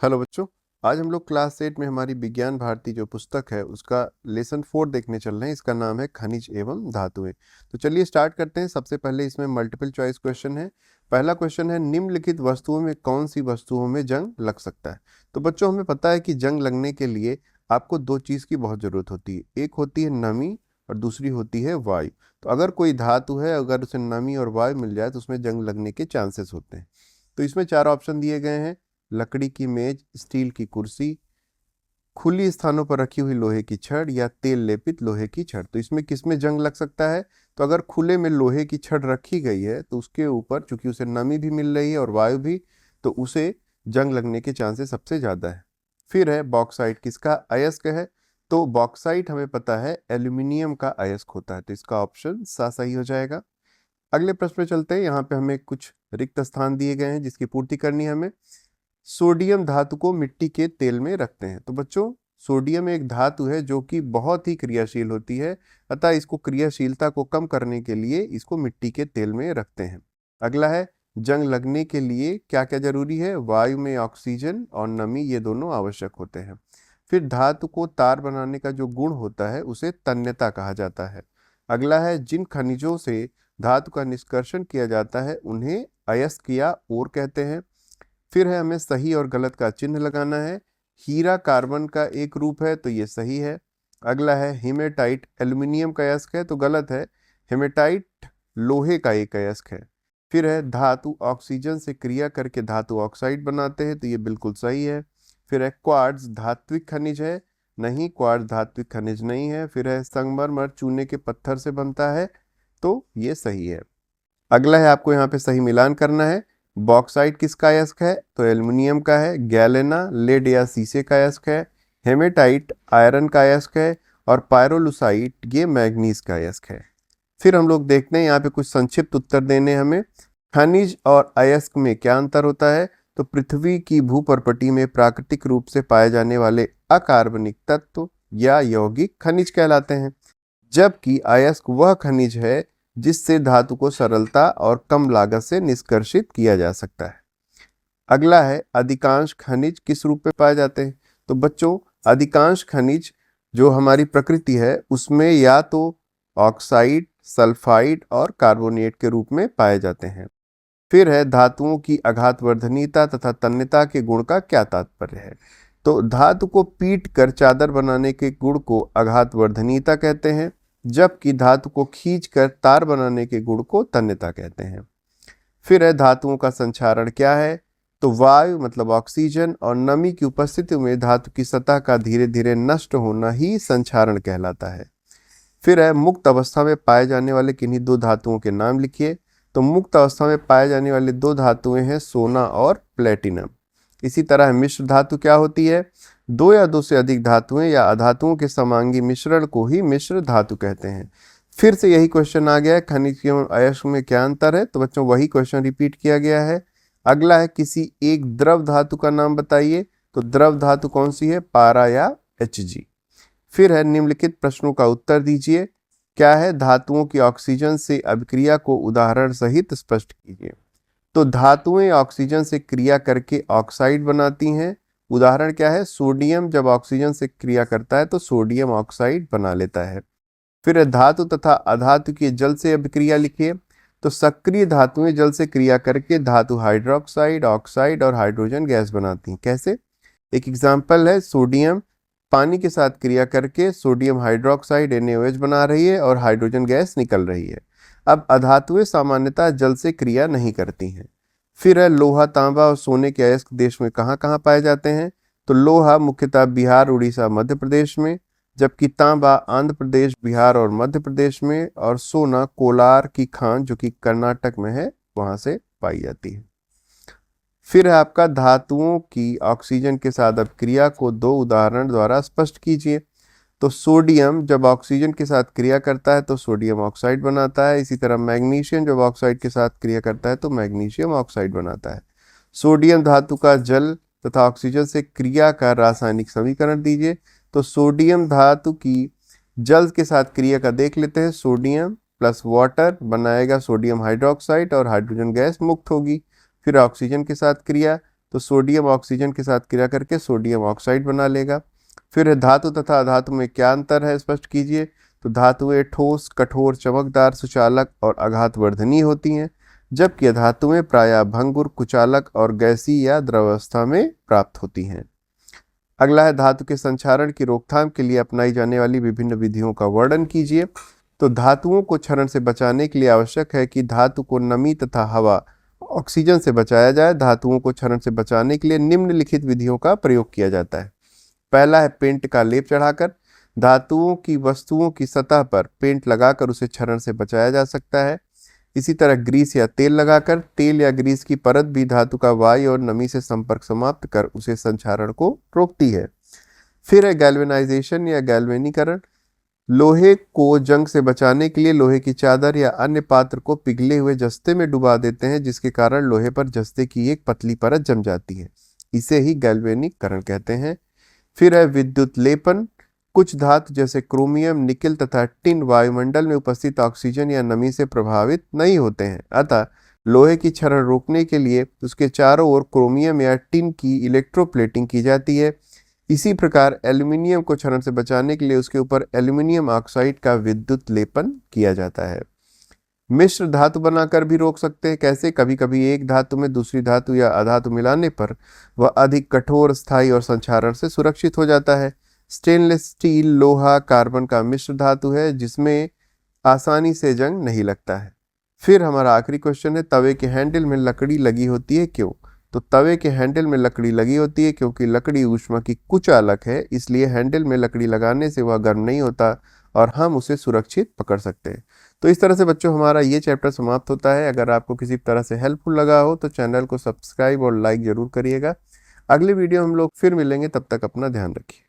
Hello बच्चों। आज हम लोग क्लास 8 में हमारी विज्ञान भारती जो पुस्तक है उसका लेसन 4 देखने चल रहे हैं। इसका नाम है खनिज एवं धातुएं। तो चलिए स्टार्ट करते हैं। सबसे पहले इसमें मल्टीपल चॉइस क्वेश्चन है। पहला क्वेश्चन है, निम्नलिखित वस्तुओं में कौन सी वस्तुओं में जंग लग सकता है। तो बच्चों हमें पता है कि जंग लगने के लिए आपको दो चीज़ की बहुत ज़रूरत होती है। एक होती है नमी और दूसरी होती है वायु। तो अगर कोई धातु है, अगर उसे नमी और वायु मिल जाए तो उसमें जंग लगने के चांसेस होते हैं। तो इसमें चार ऑप्शन दिए गए हैं। लकड़ी की मेज, स्टील की कुर्सी, खुली स्थानों पर रखी हुई लोहे की छड़ या तेल लेपित लोहे की छड़। तो इसमें किसमें जंग लग सकता है? तो अगर खुले में लोहे की छड़ रखी गई है तो उसके ऊपर चूंकि उसे नमी भी मिल रही है और वायु भी, तो उसे जंग लगने के चांसेस सबसे ज्यादा है। फिर है बॉक्साइट, किसका अयस्क है? तो बॉक्साइट हमें पता है एल्यूमिनियम का अयस्क होता है, तो इसका ऑप्शन सा सही हो जाएगा। अगले प्रश्न पे चलते हैं। यहाँ पे हमें कुछ रिक्त स्थान दिए गए हैं जिसकी पूर्ति करनी है हमें। सोडियम धातु को मिट्टी के तेल में रखते हैं। तो बच्चों, सोडियम एक धातु है जो कि बहुत ही क्रियाशील होती है, अतः इसको क्रियाशीलता को कम करने के लिए इसको मिट्टी के तेल में रखते हैं। अगला है, जंग लगने के लिए क्या क्या जरूरी है? वायु में ऑक्सीजन और नमी, ये दोनों आवश्यक होते हैं। फिर धातु को तार बनाने का जो गुण होता है उसे तन्यता कहा जाता है। अगला है, जिन खनिजों से धातु का निष्कर्षण किया जाता है उन्हें अयस्क या ओर कहते हैं। फिर है, हमें सही और गलत का चिन्ह लगाना है। हीरा कार्बन का एक रूप है तो ये सही है। अगला है, हेमेटाइट एल्यूमिनियम का अयस्क है तो गलत है। हेमेटाइट लोहे का एक अयस्क है। फिर है, धातु ऑक्सीजन से क्रिया करके धातु ऑक्साइड बनाते हैं तो ये बिल्कुल सही है। फिर है, क्वार्ट्ज धात्विक खनिज है, नहीं, क्वार्ट्ज धात्विक खनिज नहीं है। फिर है, संगमरमर चूने के पत्थर से बनता है तो ये सही है। अगला है, आपको यहाँ पे सही मिलान करना है। बॉक्साइट किसका अयस्क है? तो एल्युमिनियम का है। गैलेना लेड या शीशे का अयस्क है। हेमेटाइट आयरन का अयस्क है। और पायरोलुसाइट ये मैग्नीज का अयस्क है। फिर हम लोग देखते हैं यहाँ पे कुछ संक्षिप्त उत्तर देने हमें। खनिज और अयस्क में क्या अंतर होता है? तो पृथ्वी की भूपर्पटी में प्राकृतिक रूप से पाए जाने वाले अकार्बनिक तत्व या यौगिक खनिज कहलाते हैं, जबकि अयस्क वह खनिज है जिससे धातु को सरलता और कम लागत से निष्कर्षित किया जा सकता है। अगला है, अधिकांश खनिज किस रूप में पाए जाते हैं? तो बच्चों, अधिकांश खनिज जो हमारी प्रकृति है उसमें या तो ऑक्साइड, सल्फाइड और कार्बोनेट के रूप में पाए जाते हैं। फिर है, धातुओं की आघातवर्धनीयता तथा तन्यता के गुण का क्या तात्पर्य है? तो धातु को पीट कर चादर बनाने के गुण को आघातवर्धनीयता कहते हैं, जबकि धातु को खींचकर तार बनाने के गुण को तन्यता कहते हैं। फिर है, धातुओं का संक्षारण क्या है? तो वायु मतलब ऑक्सीजन और नमी की उपस्थिति में धातु की सतह का धीरे धीरे नष्ट होना ही संक्षारण कहलाता है। फिर है, मुक्त अवस्था में पाए जाने वाले किन्हीं दो धातुओं के नाम लिखिए। तो मुक्त अवस्था में पाए जाने वाली दो धातुएं हैं सोना और प्लेटिनम। इसी तरह मिश्र धातु क्या होती है? दो या दो से अधिक धातुएं या अधातुओं के समांगी मिश्रण को ही मिश्र धातु कहते हैं। फिर से यही क्वेश्चन आ गया है, खनिज एवं अयस्क में क्या अंतर है? तो बच्चों वही क्वेश्चन रिपीट किया गया है। अगला है, किसी एक द्रव धातु का नाम बताइए। तो द्रव धातु कौन सी है? पारा या Hg। फिर है, निम्नलिखित प्रश्नों का उत्तर दीजिए। क्या है? धातुओं की ऑक्सीजन से अभिक्रिया को उदाहरण सहित स्पष्ट कीजिए। तो धातुएं ऑक्सीजन से क्रिया करके ऑक्साइड बनाती हैं। उदाहरण क्या है? सोडियम जब ऑक्सीजन से क्रिया करता है तो सोडियम ऑक्साइड बना लेता है। फिर धातु तथा अधातु की जल से अभिक्रिया लिखिए। तो सक्रिय धातुएं जल से क्रिया करके धातु हाइड्रोक्साइड, ऑक्साइड और हाइड्रोजन गैस बनाती हैं। कैसे? एक एग्जाम्पल है, सोडियम पानी के साथ क्रिया करके सोडियम हाइड्रोक्साइड NaOH बना रही है और हाइड्रोजन गैस निकल रही है। अब अधातुएं सामान्यतः जल से क्रिया नहीं करती हैं। फिर है, लोहा, तांबा और सोने के अयस्क देश में कहाँ कहाँ पाए जाते हैं? तो लोहा मुख्यतः बिहार, उड़ीसा, मध्य प्रदेश में, जबकि तांबा आंध्र प्रदेश, बिहार और मध्य प्रदेश में, और सोना कोलार की खान जो कि कर्नाटक में है वहां से पाई जाती है। फिर है आपका, धातुओं की ऑक्सीजन के साथ अभिक्रिया को दो उदाहरण द्वारा स्पष्ट कीजिए। तो सोडियम जब ऑक्सीजन के साथ क्रिया करता है तो सोडियम ऑक्साइड बनाता है। इसी तरह मैग्नीशियम जब ऑक्साइड के साथ क्रिया करता है तो मैग्नीशियम ऑक्साइड बनाता है। सोडियम धातु का जल तथा ऑक्सीजन से क्रिया का रासायनिक समीकरण दीजिए। तो सोडियम धातु की जल के साथ क्रिया का देख लेते हैं। सोडियम प्लस वाटर बनाएगा सोडियम हाइड्रोक्साइड और हाइड्रोजन गैस मुक्त होगी। फिर ऑक्सीजन के साथ क्रिया, तो सोडियम ऑक्सीजन के साथ क्रिया करके सोडियम ऑक्साइड बना लेगा। फिर है धातु तथा अधातु में क्या अंतर है, स्पष्ट कीजिए। तो धातुएं ठोस, कठोर, चमकदार, सुचालक और आघातवर्धनीय होती हैं, जबकि अधातुएं प्रायः भंगुर, कुचालक और गैसीय या द्रवावस्था में प्राप्त होती हैं। अगला है धातु के संक्षारण की रोकथाम के लिए अपनाई जाने वाली विभिन्न विधियों का वर्णन कीजिए। तो धातुओं को क्षरण से बचाने के लिए आवश्यक है कि धातु को नमी तथा हवा, ऑक्सीजन से बचाया जाए। धातुओं को क्षरण से बचाने के लिए निम्नलिखित विधियों का प्रयोग किया जाता है। पहला है पेंट का लेप चढ़ाकर। धातुओं की वस्तुओं की सतह पर पेंट लगाकर उसे क्षरण से बचाया जा सकता है। इसी तरह ग्रीस या तेल लगाकर, तेल या ग्रीस की परत भी धातु का वायु और नमी से संपर्क समाप्त कर उसे संक्षारण को रोकती है। फिर है गैल्वेनाइजेशन या गैल्वेनीकरण। लोहे को जंग से बचाने के लिए लोहे की चादर या अन्य पात्र को पिघले हुए जस्ते में डुबा देते हैं, जिसके कारण लोहे पर जस्ते की एक पतली परत जम जाती है। इसे ही गैल्वेनीकरण कहते हैं। फिर है विद्युत लेपन। कुछ धातु जैसे क्रोमियम, निकेल तथा टिन वायुमंडल में उपस्थित ऑक्सीजन या नमी से प्रभावित नहीं होते हैं, अतः लोहे की क्षरण रोकने के लिए उसके चारों ओर क्रोमियम या टिन की इलेक्ट्रोप्लेटिंग की जाती है। इसी प्रकार एल्यूमिनियम को क्षरण से बचाने के लिए उसके ऊपर एल्यूमिनियम ऑक्साइड का विद्युत लेपन किया जाता है। मिश्र धातु बनाकर भी रोक सकते हैं। कैसे? कभी कभी एक धातु में दूसरी धातु या अधातु मिलाने पर वह अधिक कठोर, स्थायी और संक्षारण से सुरक्षित हो जाता है। स्टेनलेस स्टील, लोहा, कार्बन का मिश्र धातु है जिसमें आसानी से जंग नहीं लगता है। फिर हमारा आखिरी क्वेश्चन है, तवे के हैंडल में लकड़ी लगी होती है क्यों? तो तवे के हैंडल में लकड़ी लगी होती है क्योंकि लकड़ी ऊष्मा की कुचालक है, इसलिए हैंडल में लकड़ी लगाने से वह गर्म नहीं होता और हम उसे सुरक्षित पकड़ सकते हैं। तो इस तरह से बच्चों हमारा ये चैप्टर समाप्त होता है। अगर आपको किसी तरह से हेल्पफुल लगा हो तो चैनल को सब्सक्राइब और लाइक जरूर करिएगा। अगले वीडियो हम लोग फिर मिलेंगे, तब तक अपना ध्यान रखिए।